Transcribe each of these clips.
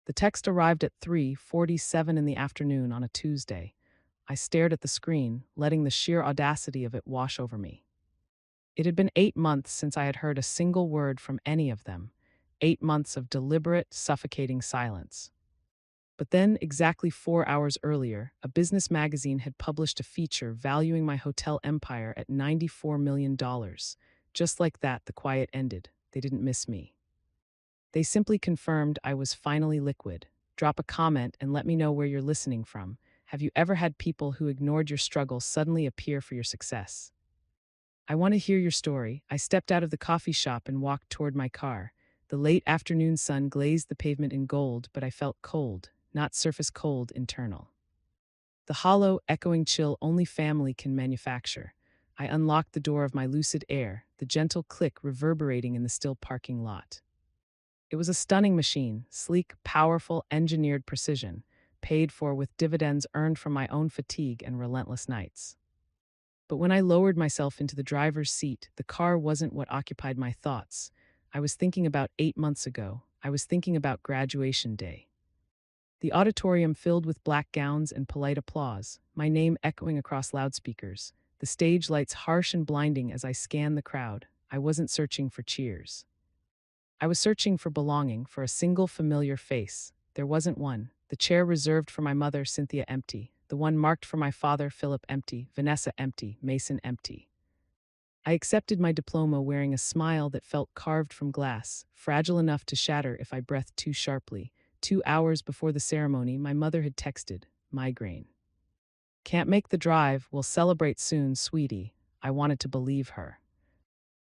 The text arrived at 3:47 in the afternoon on a Tuesday. I stared at the screen, letting the sheer audacity of it wash over me. It had been 8 months since I had heard a single word from any of them. 8 months of deliberate, suffocating silence. But then, exactly 4 hours earlier, a business magazine had published a feature valuing my hotel empire at $94 million. Just like that, the quiet ended. They didn't miss me. They simply confirmed I was finally liquid. Drop a comment and let me know where you're listening from. Have you ever had people who ignored your struggle suddenly appear for your success? I want to hear your story. I stepped out of the coffee shop and walked toward my car. The late afternoon sun glazed the pavement in gold, but I felt cold, not surface cold, internal. The hollow, echoing chill only family can manufacture. I unlocked the door of my Lucid Air, the gentle click reverberating in the still parking lot. It was a stunning machine, sleek, powerful, engineered precision, paid for with dividends earned from my own fatigue and relentless nights. But when I lowered myself into the driver's seat, the car wasn't what occupied my thoughts. I was thinking about 8 months ago. I was thinking about graduation day. The auditorium filled with black gowns and polite applause, my name echoing across loudspeakers, the stage lights harsh and blinding as I scanned the crowd. I wasn't searching for cheers. I was searching for belonging, for a single familiar face. There wasn't one. The chair reserved for my mother, Cynthia, empty. The one marked for my father, Philip, empty. Vanessa, empty. Mason, empty. I accepted my diploma wearing a smile that felt carved from glass, fragile enough to shatter if I breathed too sharply. 2 hours before the ceremony, my mother had texted, migraine. Can't make the drive, we'll celebrate soon, sweetie. I wanted to believe her.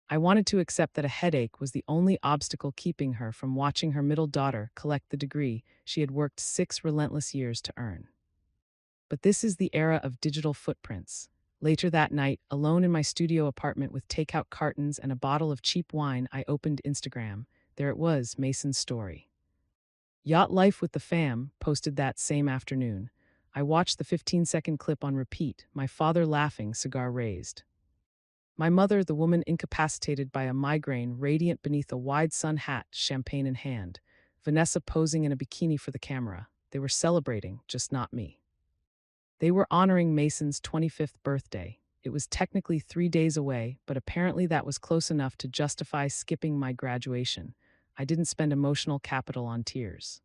I wanted to accept that a headache was the only obstacle keeping her from watching her middle daughter collect the degree she had worked 6 relentless years to earn. But this is the era of digital footprints. Later that night, alone in my studio apartment with takeout cartons and a bottle of cheap wine, I opened Instagram. There it was, Mason's story. Yacht Life with the Fam posted that same afternoon. I watched the 15-second clip on repeat, my father laughing, cigar raised. My mother, the woman incapacitated by a migraine, radiant beneath a wide sun hat, champagne in hand. Vanessa posing in a bikini for the camera. They were celebrating, just not me. They were honoring Mason's 25th birthday. It was technically 3 days away, but apparently that was close enough to justify skipping my graduation. I didn't spend emotional capital on tears.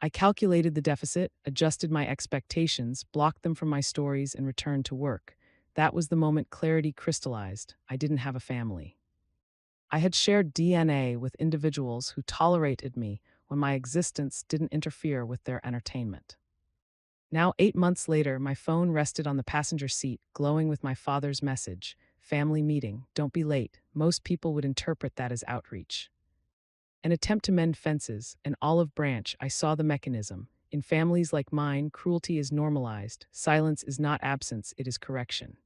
I calculated the deficit, adjusted my expectations, blocked them from my stories, and returned to work. That was the moment clarity crystallized. I didn't have a family. I had shared DNA with individuals who tolerated me when my existence didn't interfere with their entertainment. Now, 8 months later, my phone rested on the passenger seat, glowing with my father's message, family meeting, don't be late. Most people would interpret that as outreach. An attempt to mend fences, an olive branch, I saw the mechanism. In families like mine, cruelty is normalized. Silence is not absence, it is correction.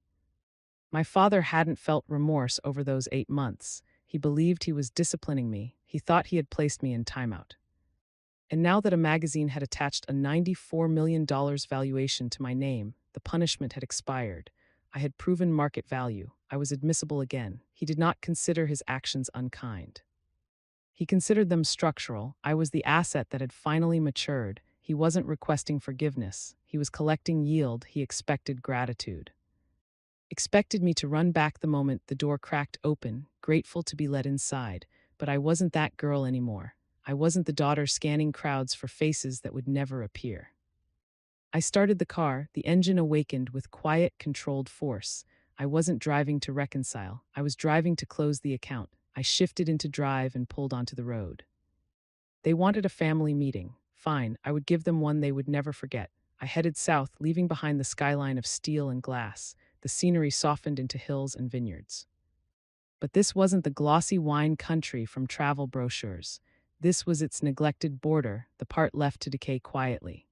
My father hadn't felt remorse over those 8 months. He believed he was disciplining me. He thought he had placed me in timeout. And now that a magazine had attached a $94 million valuation to my name, the punishment had expired. I had proven market value. I was admissible again. He did not consider his actions unkind. He considered them structural. I was the asset that had finally matured. He wasn't requesting forgiveness. He was collecting yield. He expected gratitude. Expected me to run back the moment the door cracked open, grateful to be let inside. But I wasn't that girl anymore. I wasn't the daughter scanning crowds for faces that would never appear. I started the car, the engine awakened with quiet, controlled force. I wasn't driving to reconcile. I was driving to close the account. I shifted into drive and pulled onto the road. They wanted a family meeting. Fine, I would give them one they would never forget. I headed south, leaving behind the skyline of steel and glass. The scenery softened into hills and vineyards. But this wasn't the glossy wine country from travel brochures. This was its neglected border, the part left to decay quietly.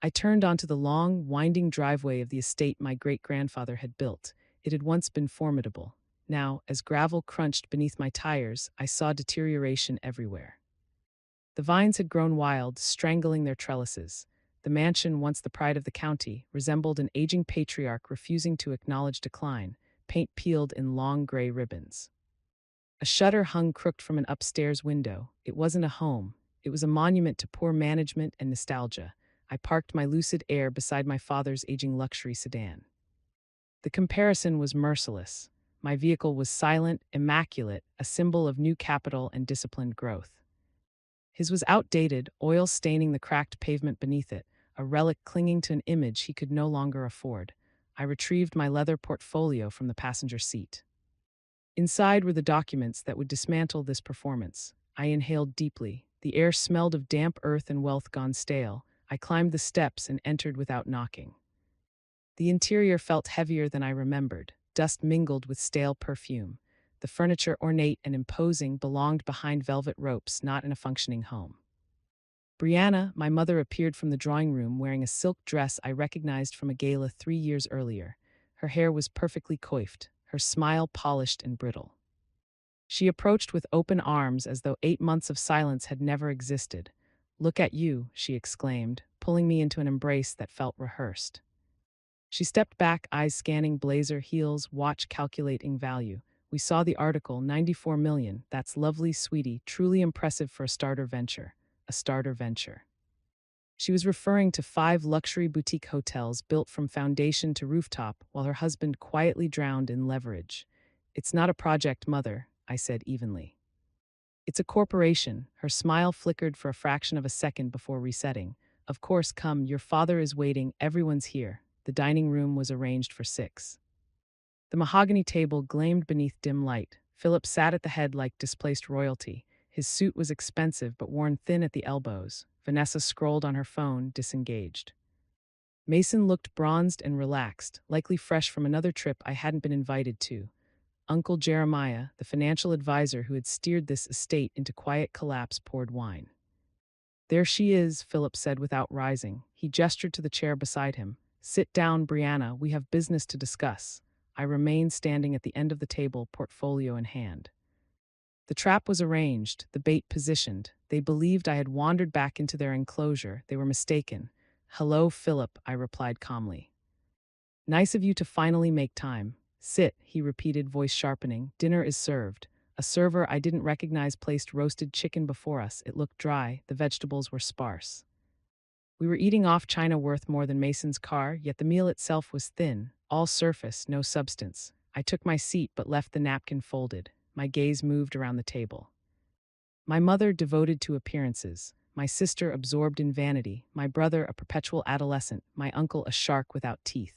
I turned onto the long, winding driveway of the estate my great-grandfather had built. It had once been formidable. Now, as gravel crunched beneath my tires, I saw deterioration everywhere. The vines had grown wild, strangling their trellises. The mansion, once the pride of the county, resembled an aging patriarch refusing to acknowledge decline, paint peeled in long gray ribbons. A shutter hung crooked from an upstairs window. It wasn't a home. It was a monument to poor management and nostalgia. I parked my Lucid Air beside my father's aging luxury sedan. The comparison was merciless. My vehicle was silent, immaculate, a symbol of new capital and disciplined growth. His was outdated, oil staining the cracked pavement beneath it, a relic clinging to an image he could no longer afford. I retrieved my leather portfolio from the passenger seat. Inside were the documents that would dismantle this performance. I inhaled deeply. The air smelled of damp earth and wealth gone stale. I climbed the steps and entered without knocking. The interior felt heavier than I remembered. Dust mingled with stale perfume. The furniture, ornate and imposing, belonged behind velvet ropes, not in a functioning home. Brianna, my mother, appeared from the drawing room wearing a silk dress I recognized from a gala 3 years earlier. Her hair was perfectly coiffed, her smile polished and brittle. She approached with open arms as though 8 months of silence had never existed. "Look at you," she exclaimed, pulling me into an embrace that felt rehearsed. She stepped back, eyes scanning blazer, heels, watch calculating value. We saw the article, 94 million. That's lovely, sweetie, truly impressive for a starter venture. A starter venture. She was referring to 5 luxury boutique hotels built from foundation to rooftop while her husband quietly drowned in leverage. "It's not a project, Mother," I said evenly. "It's a corporation." Her smile flickered for a fraction of a second before resetting. "Of course, come, your father is waiting, everyone's here." The dining room was arranged for 6. The mahogany table gleamed beneath dim light. Philip sat at the head like displaced royalty. His suit was expensive but worn thin at the elbows. Vanessa scrolled on her phone, disengaged. Mason looked bronzed and relaxed, likely fresh from another trip I hadn't been invited to. Uncle Jeremiah, the financial advisor who had steered this estate into quiet collapse, poured wine. "There she is," Philip said without rising. He gestured to the chair beside him. "Sit down, Brianna, we have business to discuss." I remained standing at the end of the table, portfolio in hand. The trap was arranged, the bait positioned. They believed I had wandered back into their enclosure. They were mistaken. "Hello, Philip," I replied calmly. "Nice of you to finally make time." "Sit," he repeated, voice sharpening. "Dinner is served." A server I didn't recognize placed roasted chicken before us. It looked dry, the vegetables were sparse. We were eating off china worth more than Mason's car, yet the meal itself was thin, all surface, no substance. I took my seat but left the napkin folded. My gaze moved around the table. My mother devoted to appearances, my sister absorbed in vanity, my brother a perpetual adolescent, my uncle a shark without teeth.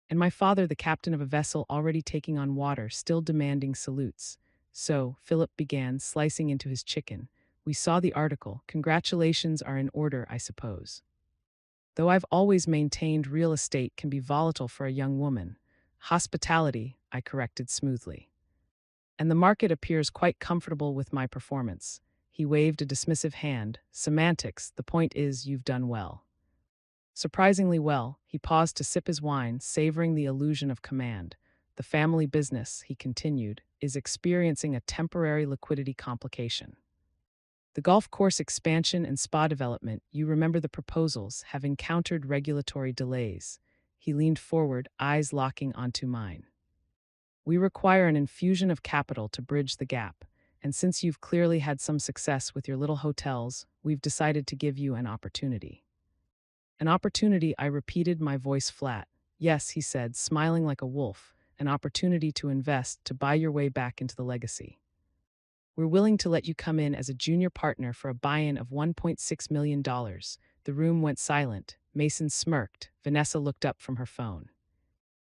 And my father the captain of a vessel already taking on water, still demanding salutes. "So," Philip began, slicing into his chicken, "we saw the article. Congratulations are in order, I suppose." Though I've always maintained real estate can be volatile for a young woman. "Hospitality," I corrected smoothly. "And the market appears quite comfortable with my performance." He waved a dismissive hand. "Semantics, the point is you've done well." Surprisingly well. He paused to sip his wine, savoring the illusion of command. "The family business," he continued, "is experiencing a temporary liquidity complication. The golf course expansion and spa development, you remember the proposals, have encountered regulatory delays." He leaned forward, eyes locking onto mine. "We require an infusion of capital to bridge the gap, and since you've clearly had some success with your little hotels, we've decided to give you an opportunity." "An opportunity," I repeated, my voice flat. "Yes," he said, smiling like a wolf, "an opportunity to invest, to buy your way back into the legacy. We're willing to let you come in as a junior partner for a buy-in of $1.6 million. The room went silent. Mason smirked. Vanessa looked up from her phone.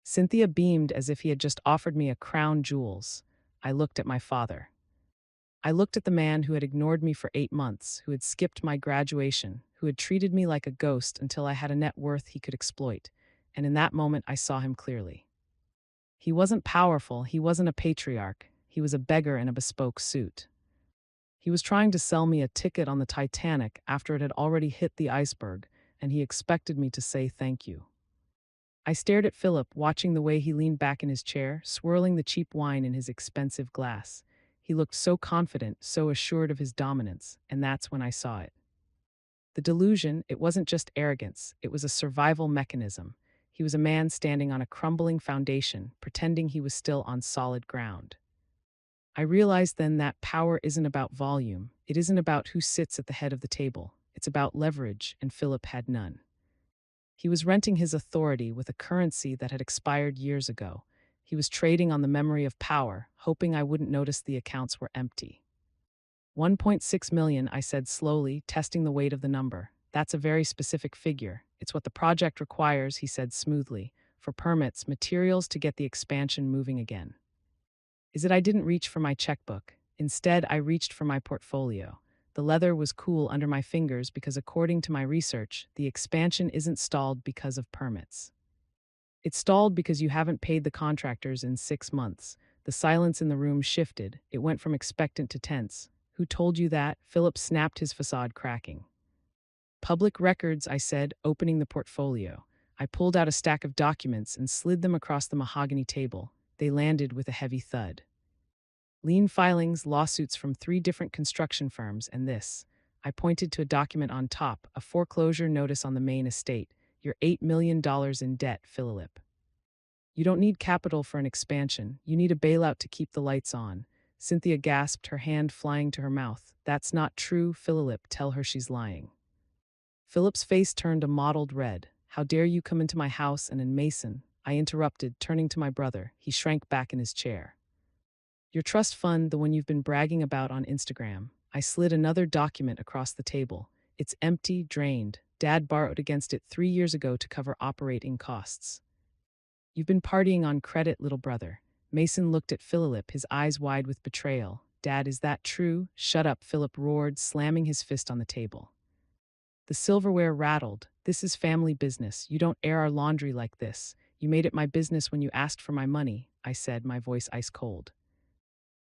Cynthia beamed as if he had just offered me a crown jewels. I looked at my father. I looked at the man who had ignored me for 8 months, who had skipped my graduation, who had treated me like a ghost until I had a net worth he could exploit, and in that moment I saw him clearly. He wasn't powerful, he wasn't a patriarch, he was a beggar in a bespoke suit. He was trying to sell me a ticket on the Titanic after it had already hit the iceberg, and he expected me to say thank you. I stared at Philip, watching the way he leaned back in his chair, swirling the cheap wine in his expensive glass. He looked so confident, so assured of his dominance, and that's when I saw it. The delusion, it wasn't just arrogance, it was a survival mechanism. He was a man standing on a crumbling foundation, pretending he was still on solid ground. I realized then that power isn't about volume, It isn't about who sits at the head of the table. It's about leverage, and Philip had none. He was renting his authority with a currency that had expired years ago. He was trading on the memory of power, hoping I wouldn't notice the accounts were empty. 1.6 million, I said slowly, testing the weight of the number. That's a very specific figure. It's what the project requires, he said smoothly, for permits, materials to get the expansion moving again. Is it I didn't reach for my checkbook? Instead, I reached for my portfolio. The leather was cool under my fingers because, according to my research, the expansion isn't stalled because of permits. It's stalled because you haven't paid the contractors in 6 months. The silence in the room shifted. It went from expectant to tense. Who told you that? Philip snapped, his facade cracking. Public records, I said, opening the portfolio. I pulled out a stack of documents and slid them across the mahogany table. They landed with a heavy thud. Lien filings, lawsuits from 3 different construction firms, and this. I pointed to a document on top, a foreclosure notice on the main estate. You're $8 million in debt, Philip. You don't need capital for an expansion. You need a bailout to keep the lights on. Cynthia gasped, her hand flying to her mouth. That's not true, Philip. Tell her she's lying. Philip's face turned a mottled red. How dare you come into my house and in Mason? I interrupted, turning to my brother. He shrank back in his chair. Your trust fund, the one you've been bragging about on Instagram. I slid another document across the table. It's empty, drained. Dad borrowed against it 3 years ago to cover operating costs. You've been partying on credit, little brother. Mason looked at Philip, his eyes wide with betrayal. Dad, is that true? Shut up, Philip roared, slamming his fist on the table. The silverware rattled. This is family business. You don't air our laundry like this. You made it my business when you asked for my money, I said, my voice ice cold.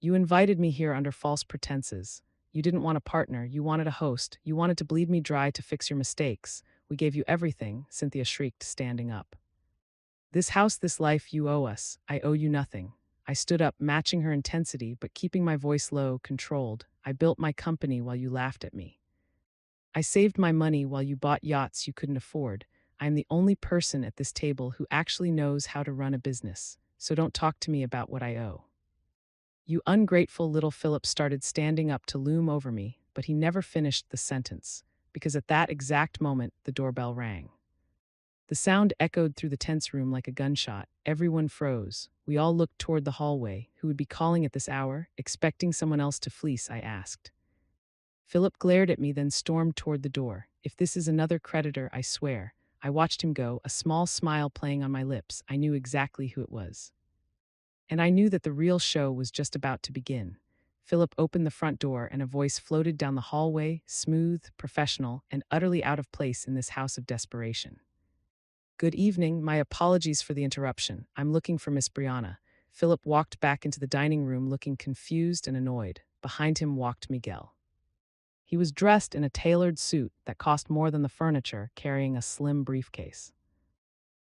You invited me here under false pretenses. You didn't want a partner. You wanted a host. You wanted to bleed me dry to fix your mistakes. We gave you everything, Cynthia shrieked, standing up. This house, this life, you owe us. I owe you nothing. I stood up, matching her intensity, but keeping my voice low, controlled. I built my company while you laughed at me. I saved my money while you bought yachts you couldn't afford. I am the only person at this table who actually knows how to run a business, so don't talk to me about what I owe. You ungrateful little. Philip started standing up to loom over me, but he never finished the sentence, because at that exact moment, the doorbell rang. The sound echoed through the tense room like a gunshot. Everyone froze. We all looked toward the hallway. Who would be calling at this hour? Expecting someone else to fleece, I asked. Philip glared at me, then stormed toward the door. If this is another creditor, I swear. I watched him go, a small smile playing on my lips. I knew exactly who it was. And I knew that the real show was just about to begin. Philip opened the front door and a voice floated down the hallway, smooth, professional, and utterly out of place in this house of desperation. Good evening, my apologies for the interruption. I'm looking for Miss Brianna. Philip walked back into the dining room looking confused and annoyed. Behind him walked Miguel. He was dressed in a tailored suit that cost more than the furniture, carrying a slim briefcase.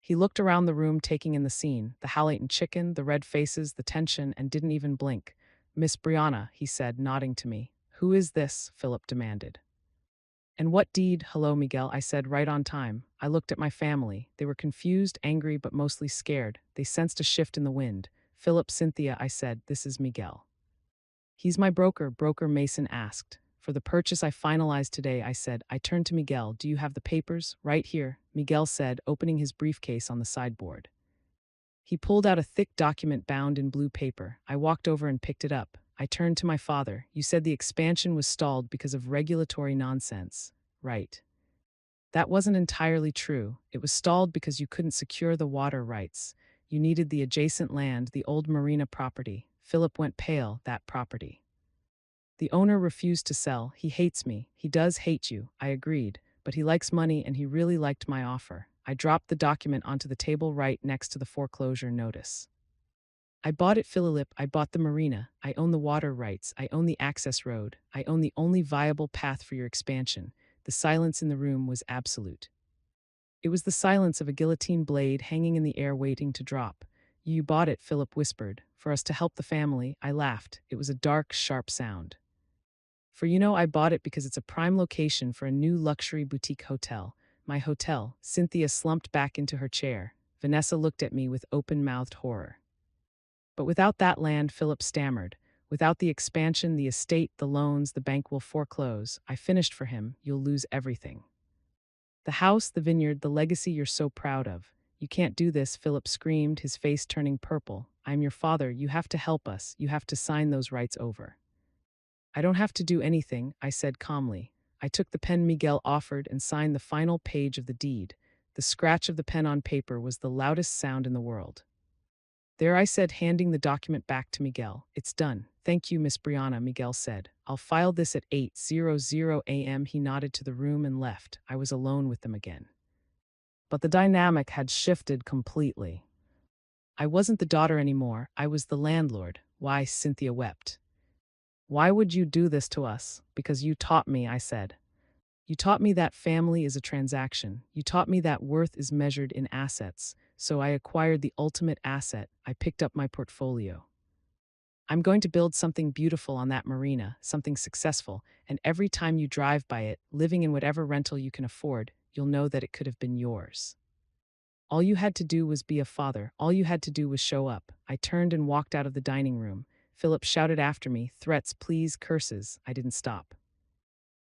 He looked around the room, taking in the scene, the halal-eaten chicken, the red faces, the tension, and didn't even blink. Miss Brianna, he said, nodding to me. Who is this? Philip demanded. And what deed? Hello, Miguel, I said, right on time. I looked at my family. They were confused, angry, but mostly scared. They sensed a shift in the wind. Philip, Cynthia, I said, this is Miguel. He's my broker, Mason asked. For the purchase I finalized today, I said. I turned to Miguel. Do you have the papers? Right here, Miguel said, opening his briefcase on the sideboard. He pulled out a thick document bound in blue paper. I walked over and picked it up. I turned to my father. You said the expansion was stalled because of regulatory nonsense. Right. That wasn't entirely true. It was stalled because you couldn't secure the water rights. You needed the adjacent land, the old marina property. Philip went pale, that property. The owner refused to sell. He hates me. He does hate you. I agreed. But he likes money and he really liked my offer. I dropped the document onto the table right next to the foreclosure notice. I bought it, Philip. I bought the marina. I own the water rights. I own the access road. I own the only viable path for your expansion. The silence in the room was absolute. It was the silence of a guillotine blade hanging in the air waiting to drop. You bought it, Philip whispered. For us to help the family. I laughed. It was a dark, sharp sound. I bought it because it's a prime location for a new luxury boutique hotel. My hotel. Cynthia slumped back into her chair. Vanessa looked at me with open-mouthed horror. But without that land, Philip stammered. Without the expansion, the estate, the loans, the bank will foreclose. I finished for him. You'll lose everything. The house, the vineyard, the legacy you're so proud of. You can't do this, Philip screamed, his face turning purple. I'm your father. You have to help us. You have to sign those rights over. I don't have to do anything, I said calmly. I took the pen Miguel offered and signed the final page of the deed. The scratch of the pen on paper was the loudest sound in the world. There I said, handing the document back to Miguel. It's done. Thank you, Miss Brianna, Miguel said. I'll file this at 8:00 a.m. He nodded to the room and left. I was alone with them again. But the dynamic had shifted completely. I wasn't the daughter anymore. I was the landlord. Why, Cynthia wept. Why would you do this to us? Because you taught me, I said. You taught me that family is a transaction. You taught me that worth is measured in assets. So I acquired the ultimate asset. I picked up my portfolio. I'm going to build something beautiful on that marina, something successful, and every time you drive by it, living in whatever rental you can afford, you'll know that it could have been yours. All you had to do was be a father. All you had to do was show up. I turned and walked out of the dining room. Philip shouted after me, threats, pleas, curses. I didn't stop.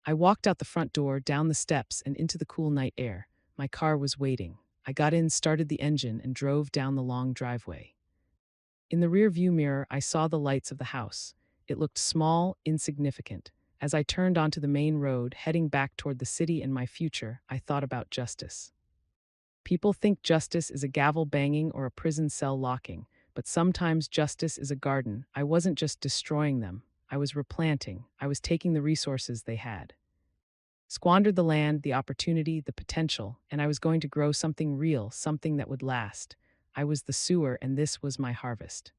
I walked out the front door, down the steps, and into the cool night air. My car was waiting. I got in, started the engine, and drove down the long driveway. In the rear view mirror, I saw the lights of the house. It looked small, insignificant. As I turned onto the main road, heading back toward the city and my future, I thought about justice. People think justice is a gavel banging or a prison cell locking, but sometimes justice is a garden. I wasn't just destroying them. I was replanting. I was taking the resources they had. Squandered the land, the opportunity, the potential, and I was going to grow something real, something that would last. I was the sower, and this was my harvest.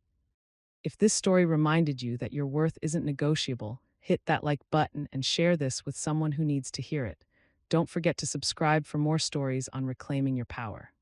If this story reminded you that your worth isn't negotiable, hit that like button and share this with someone who needs to hear it. Don't forget to subscribe for more stories on reclaiming your power.